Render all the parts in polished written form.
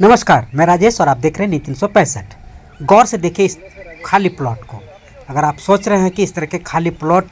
नमस्कार, मैं राजेश और आप देख रहे हैं नीति 365। गौर से देखिए इस खाली प्लॉट को। अगर आप सोच रहे हैं कि इस तरह के खाली प्लॉट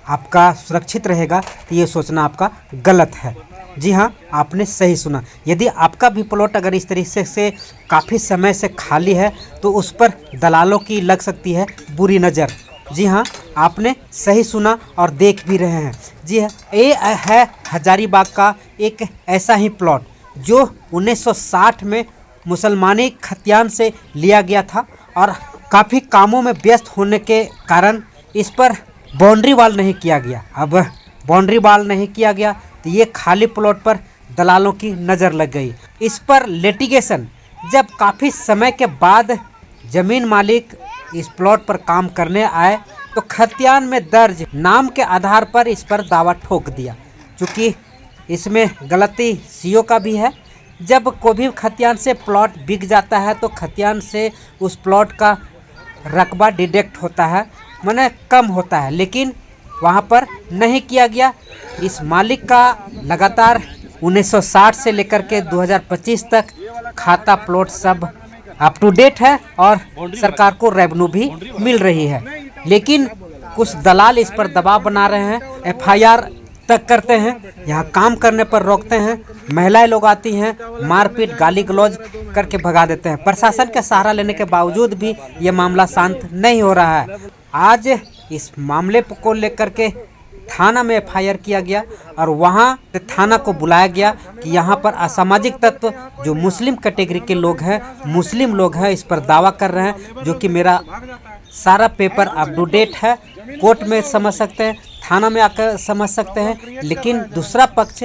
आपका सुरक्षित रहेगा तो ये सोचना आपका गलत है। जी हाँ, आपने सही सुना। यदि आपका भी प्लॉट अगर इस तरीके से काफ़ी समय से खाली है तो उस पर दलालों की लग सकती है बुरी नज़र। जी हाँ, आपने सही सुना और देख भी रहे हैं। जी हाँ, ये है हजारीबाग का एक ऐसा ही प्लॉट जो 1960 में मुसलमानी खतियान से लिया गया था और काफ़ी कामों में व्यस्त होने के कारण इस पर बाउंड्री वाल नहीं किया गया। अब बाउंड्री वाल नहीं किया गया तो ये खाली प्लॉट पर दलालों की नज़र लग गई। इस पर लिटिगेशन जब काफ़ी समय के बाद ज़मीन मालिक इस प्लॉट पर काम करने आए तो खतियान में दर्ज नाम के आधार पर इस पर दावा ठोक दिया। चूँकि इसमें गलती सीओ का भी है। जब कोई भी खतियान से प्लॉट बिक जाता है तो खतियान से उस प्लॉट का रकबा डिडक्ट होता है, माने कम होता है, लेकिन वहाँ पर नहीं किया गया। इस मालिक का लगातार 1960 से लेकर के 2025 तक खाता प्लॉट सब अप टू डेट है और सरकार को रेवेन्यू भी मिल रही है। लेकिन कुछ दलाल इस पर दबाव बना रहे हैं, एफआईआर तक करते हैं, यहाँ काम करने पर रोकते हैं। महिलाएं लोग आती हैं, मारपीट गाली गलौज करके भगा देते हैं। प्रशासन का सहारा लेने के बावजूद भी ये मामला शांत नहीं हो रहा है। आज इस मामले को लेकर के थाना में एफआईआर किया गया और वहाँ थाना को बुलाया गया कि यहाँ पर असामाजिक तत्व जो मुस्लिम कैटेगरी के लोग हैं, मुस्लिम लोग हैं, इस पर दावा कर रहे हैं, जो कि मेरा सारा पेपर अप टू डेट है। कोर्ट में समझ सकते हैं, थाना में आकर समझ सकते हैं। लेकिन दूसरा पक्ष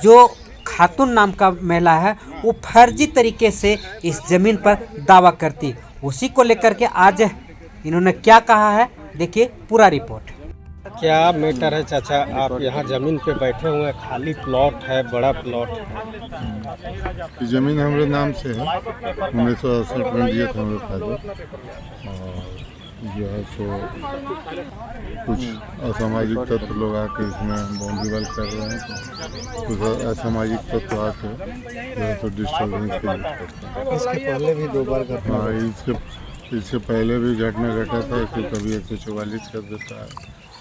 जो खातून नाम का महिला है वो फर्जी तरीके से इस ज़मीन पर दावा करती, उसी को लेकर के आज इन्होंने क्या कहा है, देखिए पूरा रिपोर्ट। क्या मैटर है चाचा, आप यहाँ ज़मीन पे बैठे हुए हैं, खाली प्लॉट है, बड़ा प्लॉट है। ज़मीन हमारे नाम से है, 1968 में दिया था हमारे फादर। और जो है सो कुछ असामाजिक तत्व लोग आके इसमें बाउंड्री वाल कर रहे हैं, कुछ असामाजिक तत्व आके जो है सो डिस्टर्बेंस क्रिएट करते हैं। इसके पहले भी 2 बार घटना। हाँ, इससे पहले भी घटना घटा था। इसको कभी 144 कर देता है,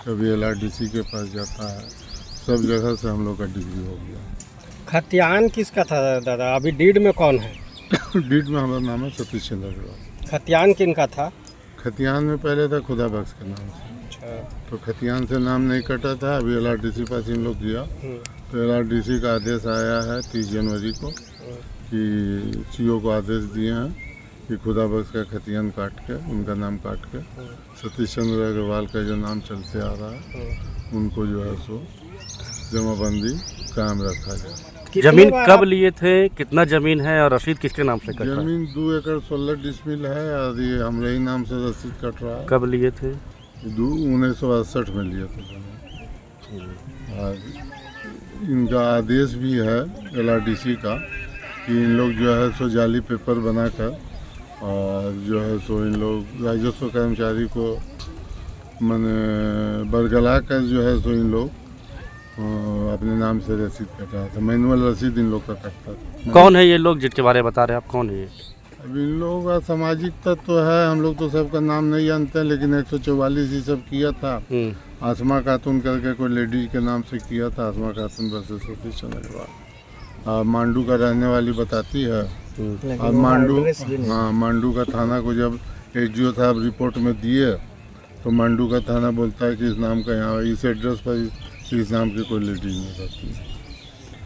कभी LRDC के पास जाता है। सब जगह से हम लोग का डिग्री हो गया। खतियान किसका था दादा? अभी डीड में कौन है? डीड में हमारा नाम है सतीश चंद्र अग्रवाल। खतियान किनका था? खतियान में पहले था खुदा बख्श के नाम से। अच्छा। तो खतियान से नाम नहीं कटा था। अभी LRDC पास इन लोग गया तो LRDC का आदेश आया है 30 जनवरी को कि CO को आदेश दिए हैं कि खुदा बख्श का खतियान काट के, उनका नाम काट के सतीश चंद्र अग्रवाल का जो नाम चलते आ रहा है उनको जो है सो जमाबंदी कायम रखा जाए। जमीन कब लिए थे, कितना जमीन है और रसीद किसके नाम से कट रहा है? जमीन 2 एकड़ 16 डिसमिल है और ये हमारे ही नाम से रसीद कट रहा है। कब लिए थे? 1968 में लिया था जमीन। और इनका आदेश भी है LRDC का कि इन लोग जो है सो जाली पेपर बनाकर और जो है सो इन लोग राजस्व कर्मचारी को मैंने बरगला कर जो है सो इन लोग अपने नाम से रसीद कटा था। मैनुअल रसीद इन लोग का कटता था। कौन है ये लोग जिनके बारे में बता रहे हैं आप, कौन है ये? अब इन लोगों का सामाजिक तत्व तो है, हम लोग तो सबका नाम नहीं जानते हैं, लेकिन 144 ही सब किया था। आसमा खातून करके कोई लेडीज के नाम से किया था, आसमा खातून वर्सेस सतीश चंद्र अग्रवाल। मांडू का रहने वाली बताती है। और मांडू का थाना को जब SDO साहब रिपोर्ट में दिए तो मांडू का थाना बोलता है कि इस नाम का यहाँ इस एड्रेस पर इस नाम की कोई लेडीज नहीं रहती।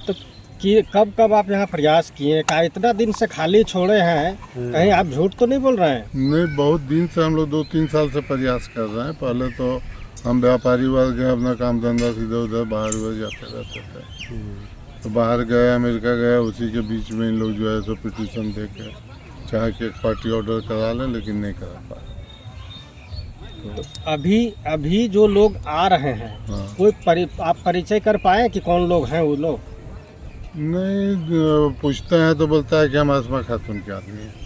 तो कि कब आप यहाँ प्रयास किए? क्या इतना दिन से खाली छोड़े हैं? कहीं आप झूठ तो नहीं बोल रहे हैं? नहीं, बहुत दिन से हम लोग 2-3 साल से प्रयास कर रहे हैं। पहले तो हम व्यापारी वर्ग गए, अपना काम धंधा सीधे उधर बाहर जाते रहते थे। तो बाहर गए, अमेरिका गए, उसी के बीच में इन लोग जो है सो पिटीशन दे के चाहे कि एक पार्टी ऑर्डर करा लें, लेकिन नहीं करा पाए। तो अभी जो लोग आ रहे हैं, हाँ। कोई आप परिचय कर पाए कि कौन लोग हैं वो लोग? नहीं, पूछते हैं तो बोलता है कि हम आसमा खातून के आदमी हैं।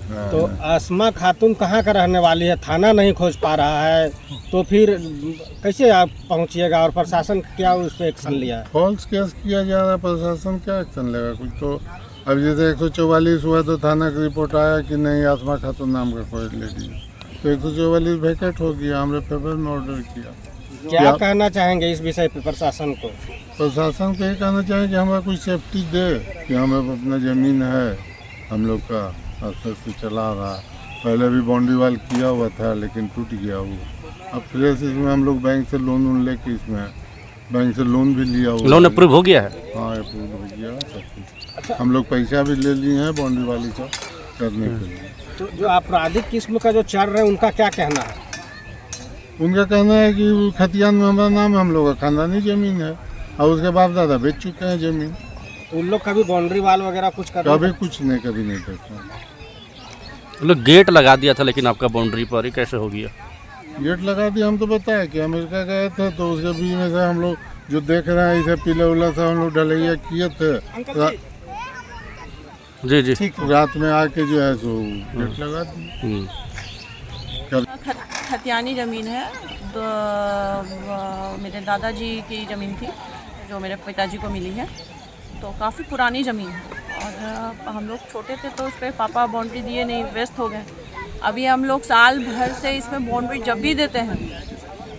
हाँ। तो आसमा खातून कहाँ का रहने वाली है? थाना नहीं खोज पा रहा है तो फिर कैसे आप पहुँचिएगा? और प्रशासन क्या उस पर एक्शन लिया है? फॉल्स केस किया जा रहा है, प्रशासन क्या एक्शन लेगा? कुछ तो अब जैसे 144 हुआ तो थाना की रिपोर्ट आया कि नहीं आसमा खातून नाम का कोई लेडी है, तो 144 वैकेट हो गया, हमने फेवर में ऑर्डर किया। क्या कहना चाहेंगे इस विषय पे प्रशासन को? प्रशासन को ये कहना चाहिए कि हमें कुछ सेफ्टी दे कि हमें अपना ज़मीन है हम लोग का अक्सर से चला रहा। पहले भी बाउंड्री वाल किया हुआ था लेकिन टूट गया वो। अब फ्रेश इसमें हम लोग बैंक से लोन लेके इसमें बैंक से लोन भी लिया हुआ। लोन अप्रूव हो गया है? हाँ अप्रूव हो गया सब कुछ। हम लोग पैसा भी ले लिए हैं बाउंड्री वाली का करने के लिए। तो जो आपराधिक किस्म का जो चल रहा है उनका क्या कहना है? उनका कहना है कि खतियान में हमारा नाम है, हम लोग का खानदानी ज़मीन है और उसके बाप दादा बेच चुके हैं ज़मीन। तो उन लोग कभी बाउंड्री वाल वगैरह कुछ कर कभी कुछ नहीं, कभी नहीं देखा। लोग गेट लगा दिया था लेकिन आपका बाउंड्री पर ही कैसे हो गया? गेट लगा दिया, हम तो बताया कि अमेरिका गए थे तो उसके बीच में से हम लोग जो देख रहे हैं इसे पीला उला से हम लोग ढलैया किए थे। जी जी ठीक रात में आके जो है सो गेट लगा दिए। खतियानी ज़मीन है, तो मेरे दादाजी की ज़मीन थी जो मेरे पिताजी को मिली है, तो काफ़ी पुरानी ज़मीन है। और हम लोग छोटे थे तो उस पर पापा बाउंड्री दिए नहीं, व्यस्त हो गए। अभी हम लोग साल भर से इसमें बाउंड्री जब भी देते हैं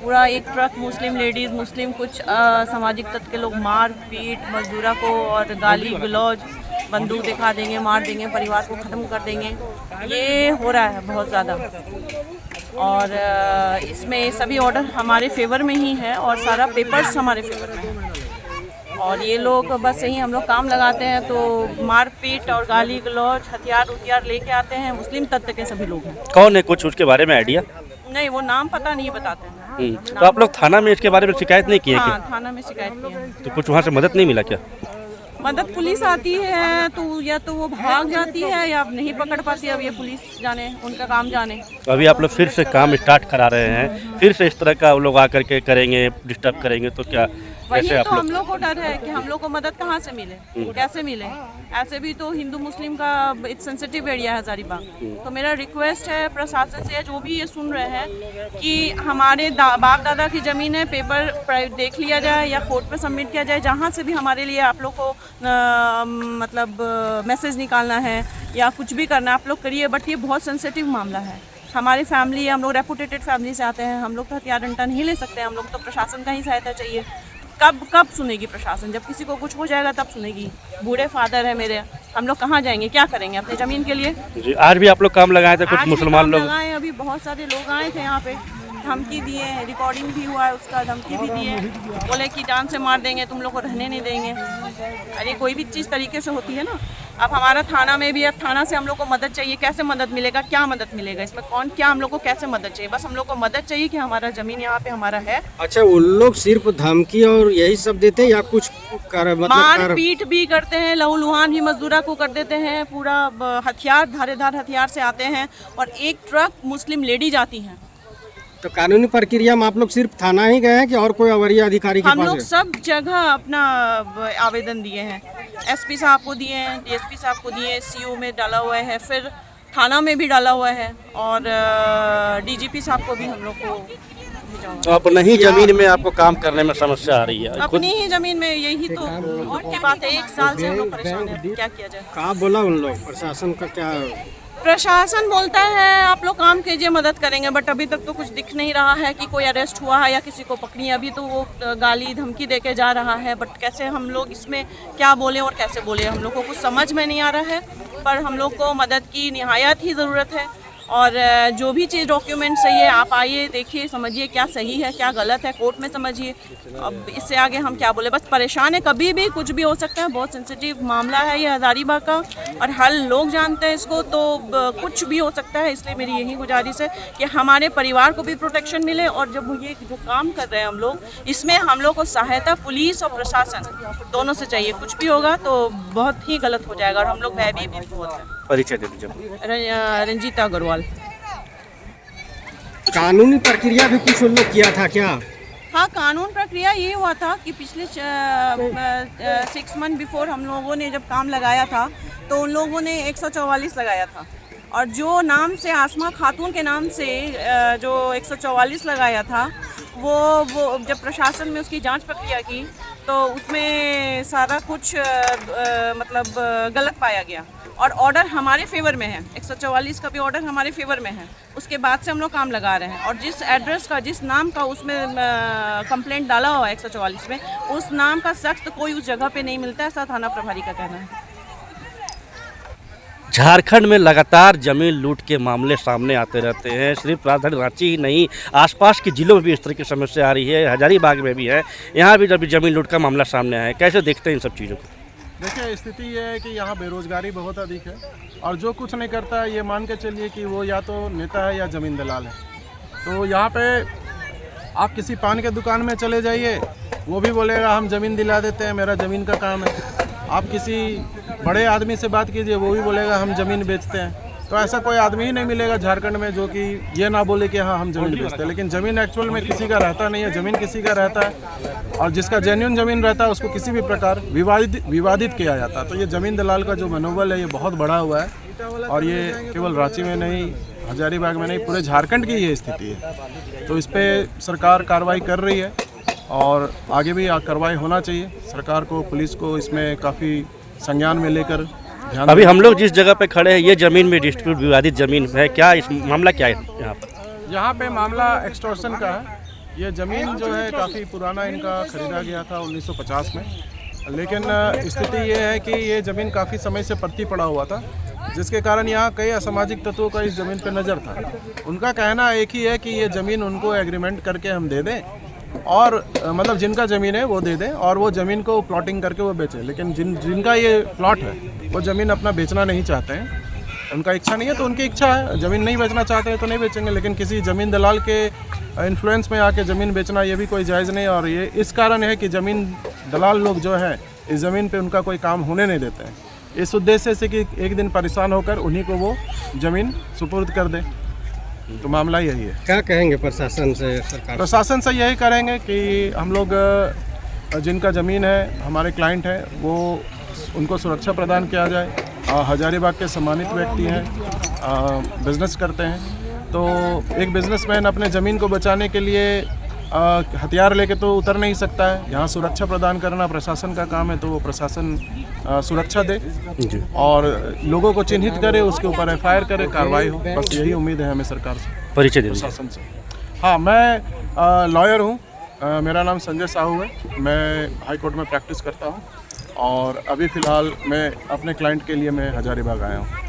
पूरा एक ट्रक मुस्लिम लेडीज़, मुस्लिम कुछ सामाजिक तत्व के लोग मार पीट मजदूरा को और गाली गलौज, बंदूक दिखा देंगे, मार देंगे, परिवार को ख़त्म कर देंगे। ये हो रहा है बहुत ज़्यादा। और इसमें सभी ऑर्डर हमारे फेवर में ही है और सारा पेपर्स हमारे फेवर में है। और ये लोग बस यही हम लोग काम लगाते हैं तो मारपीट और गाली गलौज, हथियार लेके आते हैं। मुस्लिम तत्व के सभी लोग हैं। कौन है, कुछ उसके बारे में आइडिया? नहीं, वो नाम पता नहीं बताते हैं। तो आप लोग थाना में इसके बारे में शिकायत नहीं किए? हाँ, थाना में शिकायत की है। तो कुछ वहाँ से मदद नहीं मिला क्या? मदद पुलिस आती है तो या तो वो भाग जाती है या नहीं पकड़ पाती है। अब ये पुलिस जाने, उनका काम जाने। अभी आप लोग फिर से काम स्टार्ट करा रहे हैं, फिर से इस तरह का लोग आकर के करेंगे, डिस्टर्ब करेंगे, तो क्या वही कैसे आप तो लोग? हम लोग को डर है कि हम लोग को मदद कहाँ से मिले, कैसे मिले। ऐसे भी तो हिंदू मुस्लिम का एक सेंसिटिव एरिया है हजारीबाग। तो मेरा रिक्वेस्ट है प्रशासन से, जो भी ये सुन रहे हैं, कि हमारे बाप दादा की ज़मीन है, पेपर देख लिया जाए या कोर्ट पे सबमिट किया जाए। जहाँ से भी हमारे लिए आप लोग को मतलब मैसेज निकालना है या कुछ भी करना है आप लोग करिए, बट ये बहुत सेंसिटिव मामला है। हमारी फैमिली, हम लोग रेपुटेटेड फैमिली से आते हैं, हम लोग तो हथियार डंडा नहीं ले सकते, हम लोग तो प्रशासन का ही सहायता चाहिए। कब सुनेगी प्रशासन? जब किसी को कुछ हो जाएगा तब सुनेगी। बूढ़े फादर है मेरे, हम लोग कहाँ जाएंगे, क्या करेंगे अपनी ज़मीन के लिए? जी, आज भी आप लोग काम लगाए थे, कुछ आज भी मुसलमान काम लोग लगाए, अभी बहुत सारे लोग आए थे यहाँ पे, धमकी दिए, रिकॉर्डिंग भी हुआ है उसका, धमकी भी दिए, बोले कि जान से मार देंगे, तुम लोग को रहने नहीं देंगे। अरे कोई भी चीज़ तरीके से होती है ना। अब हमारा थाना में भी, अब थाना से हम लोग को मदद चाहिए, कैसे मदद मिलेगा, क्या मदद मिलेगा इसमें, कौन क्या हम लोग को कैसे मदद चाहिए? बस हम लोग को मदद चाहिए कि हमारा ज़मीन यहाँ पे हमारा है। अच्छा, उन लोग सिर्फ धमकी और यही सब देते हैं या कुछ मार पीट भी करते हैं, लहूलुहान भी मजदूरा को कर देते हैं, पूरा हथियार, धारेदार हथियार से आते हैं और एक ट्रक मुस्लिम लेडीज आती हैं। तो कानूनी प्रक्रिया में आप लोग सिर्फ थाना ही गए हैं कि और कोई वरीय अधिकारी के हम पास लोग है? सब जगह अपना आवेदन दिए हैं, एसपी साहब को दिए हैं, डीएसपी साहब को दिए हैं, सीओ में डाला हुआ है, फिर थाना में भी डाला हुआ है और डीजीपी साहब को भी हम लोग को भेजा हुआ है। तो अपनी ही जमीन में आपको काम करने में समस्या आ रही है? अपनी ही जमीन में, यही तो की बात है। 1 साल से हम लोग परेशान हैं, क्या किया जाए? कहा बोला उन लोग, प्रशासन का क्या? प्रशासन बोलता है आप लोग काम कीजिए, मदद करेंगे, बट अभी तक तो कुछ दिख नहीं रहा है कि कोई अरेस्ट हुआ है या किसी को पकड़ी। अभी तो वो गाली धमकी देके जा रहा है, बट कैसे हम लोग इसमें क्या बोले और कैसे बोले, हम लोग को कुछ समझ में नहीं आ रहा है। पर हम लोग को मदद की निहायत ही ज़रूरत है और जो भी चीज़ डॉक्यूमेंट सही है, आप आइए, देखिए, समझिए क्या सही है क्या गलत है, कोर्ट में समझिए। अब इससे आगे हम क्या बोले, बस परेशान है, कभी भी कुछ भी हो सकता है। बहुत सेंसिटिव मामला है ये हजारीबाग का और हर लोग जानते हैं इसको, तो कुछ भी हो सकता है। इसलिए मेरी यही गुजारिश है कि हमारे परिवार को भी प्रोटेक्शन मिले और जब ये जो काम कर रहे हैं हम लोग, इसमें हम लोग को सहायता पुलिस और प्रशासन दोनों से चाहिए। कुछ भी होगा तो बहुत ही गलत हो जाएगा और हम लोग भयभीत भी बहुत हैं। परिचय दे दीजिए। रंजीता अग्रवाल। कानूनी प्रक्रिया भी कुछ उन लोग किया था क्या? हाँ, कानून प्रक्रिया ये हुआ था कि पिछले 6 मंथ बिफोर हम लोगों ने जब काम लगाया था तो उन लोगों ने 144 लगाया था और जो नाम से आसमा खातून के नाम से जो 144 लगाया था वो जब प्रशासन में उसकी जांच प्रक्रिया की तो उसमें सारा कुछ मतलब गलत पाया गया और ऑर्डर हमारे फेवर में है। 144 का भी ऑर्डर हमारे फेवर में है। उसके बाद से हम लोग काम लगा रहे हैं और जिस एड्रेस का, जिस नाम का उसमें कंप्लेंट डाला हुआ है 144 में, उस नाम का शख्स कोई उस जगह पे नहीं मिलता है, ऐसा थाना प्रभारी का कहना है। झारखंड में लगातार जमीन लूट के मामले सामने आते रहते हैं। सिर्फ राजधानी रांची ही नहीं, आसपास के जिलों में भी इस तरह की समस्या आ रही है। हजारीबाग में भी है, यहाँ भी जब जमीन लूट का मामला सामने आया है। कैसे देखते हैं इन सब चीज़ों को? देखिए, स्थिति ये है कि यहाँ बेरोजगारी बहुत अधिक है और जो कुछ नहीं करता है ये मान के चलिए कि वो या तो नेता है या ज़मीन दलाल है। तो यहाँ पे आप किसी पान के दुकान में चले जाइए, वो भी बोलेगा हम ज़मीन दिला देते हैं, मेरा ज़मीन का काम है। आप किसी बड़े आदमी से बात कीजिए, वो भी बोलेगा हम ज़मीन बेचते हैं। तो ऐसा कोई आदमी ही नहीं मिलेगा झारखंड में जो कि ये ना बोले कि हाँ हम ज़मीन बेचते हैं। लेकिन ज़मीन एक्चुअल में किसी का रहता नहीं है, ज़मीन किसी का रहता है और जिसका जेन्युइन ज़मीन रहता है उसको किसी भी प्रकार विवादित किया जाता है। तो ये ज़मीन दलाल का जो मनोबल है ये बहुत बढ़ा हुआ है और ये केवल रांची में नहीं, हजारीबाग में नहीं, पूरे झारखंड की ये स्थिति है। तो इस पर सरकार कार्रवाई कर रही है और आगे भी कार्रवाई होना चाहिए। सरकार को, पुलिस को इसमें काफ़ी संज्ञान में लेकर ध्यान। अभी हम लोग जिस जगह पे खड़े हैं, ये ज़मीन में डिस्प्यूट विवादित ज़मीन है। क्या इस मामला क्या है यहाँ पर? यहाँ पे मामला एक्सटॉर्शन का है। ये ज़मीन जो है काफ़ी पुराना इनका खरीदा गया था 1950 में, लेकिन स्थिति ये है कि ये ज़मीन काफ़ी समय से पड़ती पड़ा हुआ था, जिसके कारण यहाँ कई असामाजिक तत्वों का इस ज़मीन पर नज़र था। उनका कहना एक ही है कि ये ज़मीन उनको एग्रीमेंट करके हम दे दें और मतलब जिनका ज़मीन है वो दे दें और वो ज़मीन को प्लॉटिंग करके वो बेचें। लेकिन जिनका ये प्लॉट है वो ज़मीन अपना बेचना नहीं चाहते हैं, उनका इच्छा नहीं है तो उनकी इच्छा है। ज़मीन नहीं बेचना चाहते हैं तो नहीं बेचेंगे, लेकिन किसी ज़मीन दलाल के इन्फ्लुएंस में आके ज़मीन बेचना ये भी कोई जायज़ नहीं। और ये इस कारण है कि ज़मीन दलाल लोग जो है इस ज़मीन पे उनका कोई काम होने नहीं देते हैं, इस उद्देश्य से कि एक दिन परेशान होकर उन्हीं को वो ज़मीन सुपुर्द कर दें। तो मामला यही है। क्या कहेंगे प्रशासन से, सरकार? प्रशासन से यही करेंगे कि हम लोग जिनका ज़मीन है, हमारे क्लाइंट हैं, वो उनको सुरक्षा प्रदान किया जाए। हजारीबाग के सम्मानित व्यक्ति हैं, बिजनेस करते हैं, तो एक बिजनेसमैन अपने ज़मीन को बचाने के लिए हथियार लेके तो उतर नहीं सकता है। यहाँ सुरक्षा प्रदान करना प्रशासन का काम है, तो वो प्रशासन सुरक्षा दे और लोगों को चिन्हित करे, उसके ऊपर FIR करे, कार्रवाई हो। बस यही उम्मीद है हमें सरकार से, परिचय दे प्रशासन से। हाँ, मैं लॉयर हूँ, मेरा नाम संजय साहू है, मैं हाई कोर्ट में प्रैक्टिस करता हूँ और अभी फ़िलहाल मैं अपने क्लाइंट के लिए मैं हजारीबाग आया हूँ।